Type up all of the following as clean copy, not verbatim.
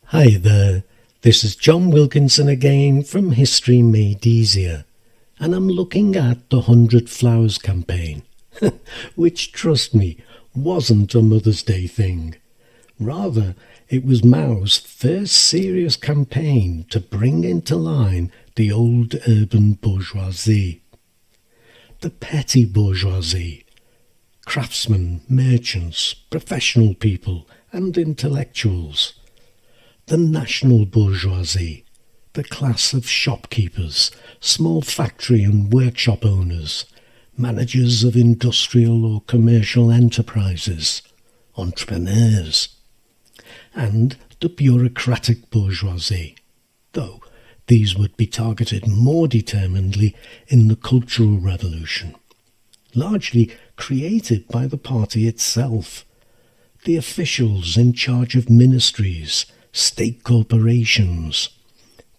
Hi there, this is John Wilkinson again from History Made Easier, and I'm looking at the 100 Flowers campaign, which, trust me, wasn't a Mother's Day thing. Rather, it was Mao's first serious campaign to bring into line the old urban bourgeoisie. The petty bourgeoisie, craftsmen, merchants, professional people and intellectuals. The national bourgeoisie, the class of shopkeepers, small factory and workshop owners, managers of industrial or commercial enterprises, entrepreneurs, and the bureaucratic bourgeoisie, though these would be targeted more determinedly in the Cultural Revolution, largely created by the party itself. The officials in charge of ministries, state corporations,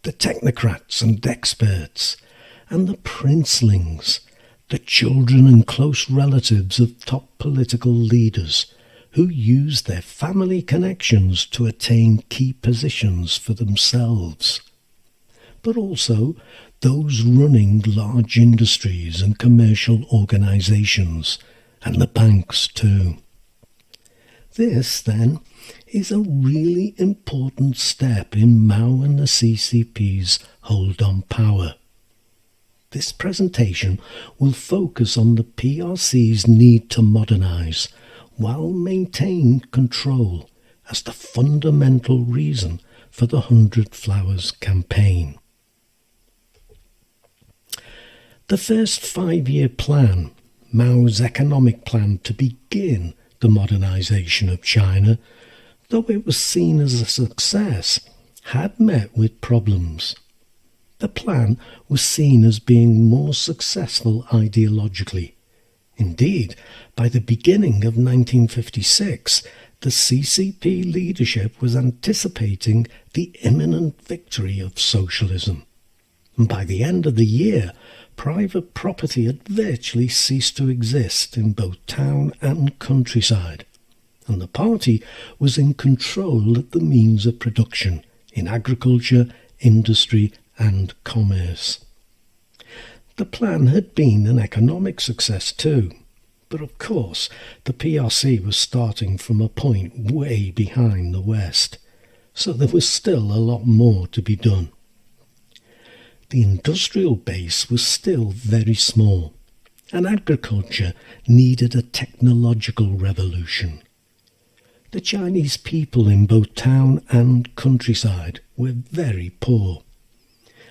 the technocrats and experts, and the princelings, the children and close relatives of top political leaders who used their family connections to attain key positions for themselves, but also those running large industries and commercial organisations, and the banks too. This, then, is a really important step in Mao and the CCP's hold on power. This presentation will focus on the PRC's need to modernise while maintain control as the fundamental reason for the 100 Flowers campaign. The first 5-year plan, Mao's economic plan to begin the modernisation of China, though it was seen as a success, had met with problems. The plan was seen as being more successful ideologically. Indeed, by the beginning of 1956, the CCP leadership was anticipating the imminent victory of socialism. And by the end of the year, private property had virtually ceased to exist in both town and countryside, and the party was in control of the means of production in agriculture, industry and commerce. The plan had been an economic success too, but of course the PRC was starting from a point way behind the West, so there was still a lot more to be done. The industrial base was still very small, and agriculture needed a technological revolution. The Chinese people in both town and countryside were very poor,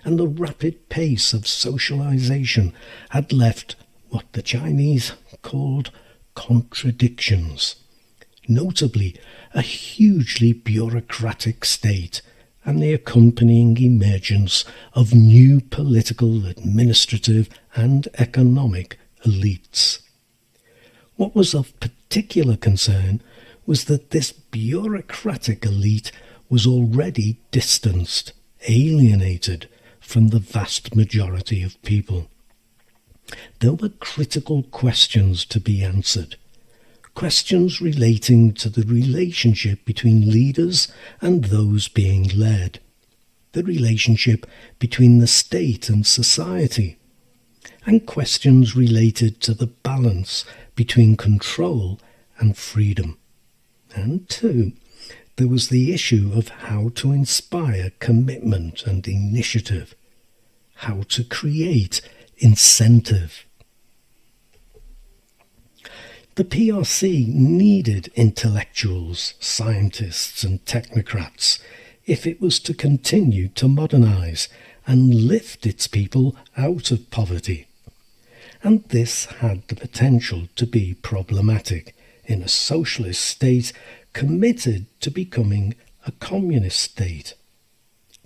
and the rapid pace of socialization had left what the Chinese called contradictions, notably a hugely bureaucratic state and the accompanying emergence of new political, administrative and economic elites. What was of particular concern was that this bureaucratic elite was already distanced, alienated from the vast majority of people. There were critical questions to be answered, questions relating to the relationship between leaders and those being led, the relationship between the state and society, and questions related to the balance between control and freedom. And too, there was the issue of how to inspire commitment and initiative, how to create incentive. The PRC needed intellectuals, scientists and technocrats if it was to continue to modernise and lift its people out of poverty. And this had the potential to be problematic in a socialist state committed to becoming a communist state.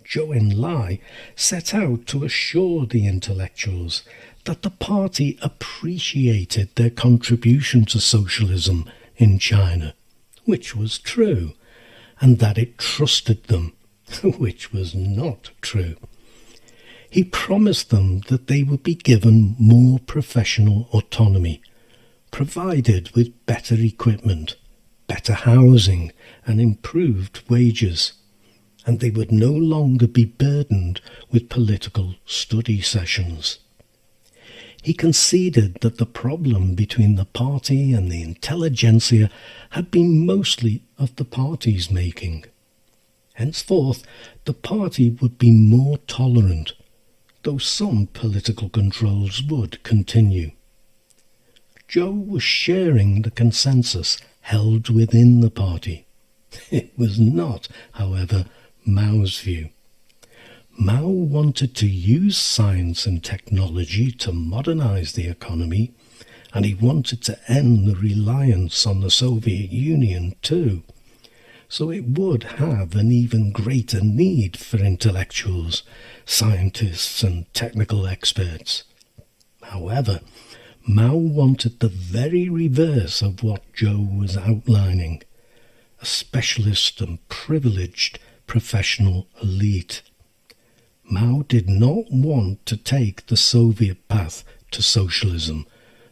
Zhou Enlai set out to assure the intellectuals that the party appreciated their contribution to socialism in China, which was true, and that it trusted them, which was not true. He promised them that they would be given more professional autonomy, provided with better equipment, better housing and improved wages. and they would no longer be burdened with political study sessions. He conceded that the problem between the party and the intelligentsia had been mostly of the party's making. Henceforth, the party would be more tolerant, though some political controls would continue. Zhou was sharing the consensus held within the party. It was not, however, Mao's view. Mao wanted to use science and technology to modernize the economy, and he wanted to end the reliance on the Soviet Union too. So it would have an even greater need for intellectuals, scientists and technical experts. However, Mao wanted the very reverse of what Zhou was outlining, a specialist and privileged professional elite. Mao did not want to take the Soviet path to socialism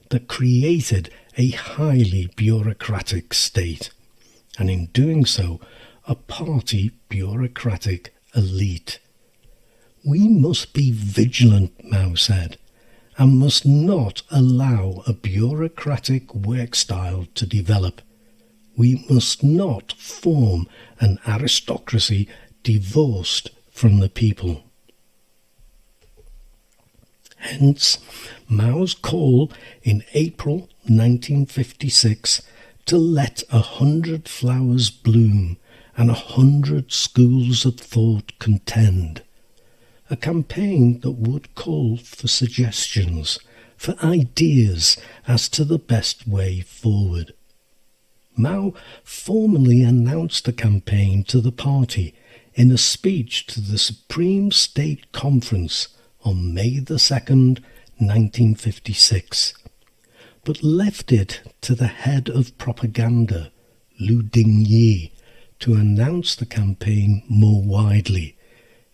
that created a highly bureaucratic state, and in doing so, a party bureaucratic elite. We must be vigilant, Mao said, and must not allow a bureaucratic work style to develop. We must not form an aristocracy divorced from the people. Hence, Mao's call in April 1956 to let 100 flowers bloom and 100 schools of thought contend, a campaign that would call for suggestions, for ideas as to the best way forward. Mao formally announced the campaign to the party in a speech to the Supreme State Conference on May 2nd, 1956, but left it to the head of propaganda, Lu Dingyi, to announce the campaign more widely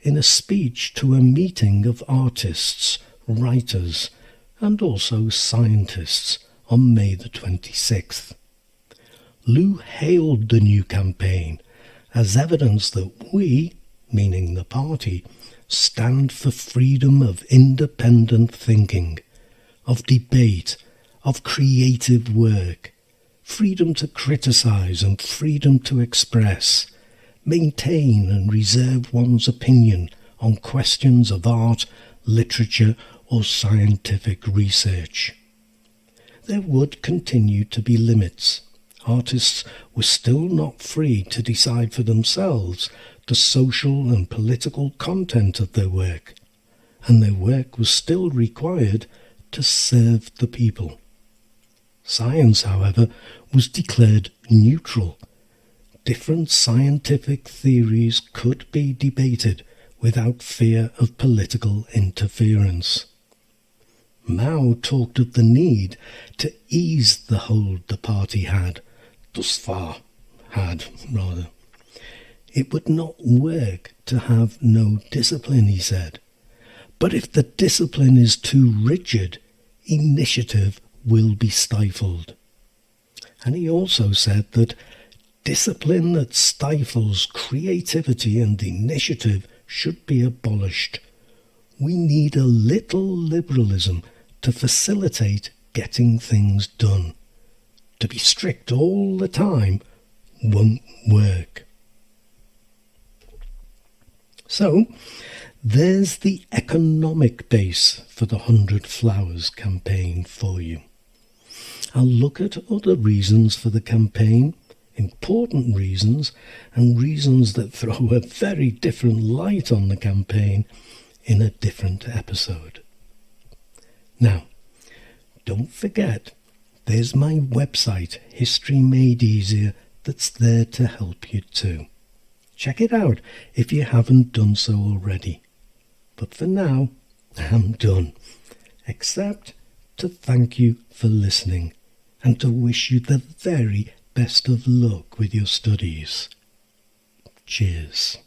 in a speech to a meeting of artists, writers, and also scientists on May 26th. Lu hailed the new campaign as evidence that we, meaning the party, stand for freedom of independent thinking, of debate, of creative work, freedom to criticize and freedom to express, maintain and reserve one's opinion on questions of art, literature or scientific research. There would continue to be limits. Artists were still not free to decide for themselves the social and political content of their work, and their work was still required to serve the people. Science, however, was declared neutral. Different scientific theories could be debated without fear of political interference. Mao talked of the need to ease the hold the party had, thus far had, rather. It would not work to have no discipline, he said. But if the discipline is too rigid, initiative will be stifled. And he also said that discipline that stifles creativity and initiative should be abolished. We need a little liberalism to facilitate getting things done. To be strict all the time won't work. So, there's the economic base for the 100 Flowers campaign for you. I'll look at other reasons for the campaign, important reasons, and reasons that throw a very different light on the campaign in a different episode. Now, don't forget, there's my website, History Made Easier, that's there to help you too. Check it out if you haven't done so already. But for now, I'm done. Except to thank you for listening and to wish you the very best of luck with your studies. Cheers.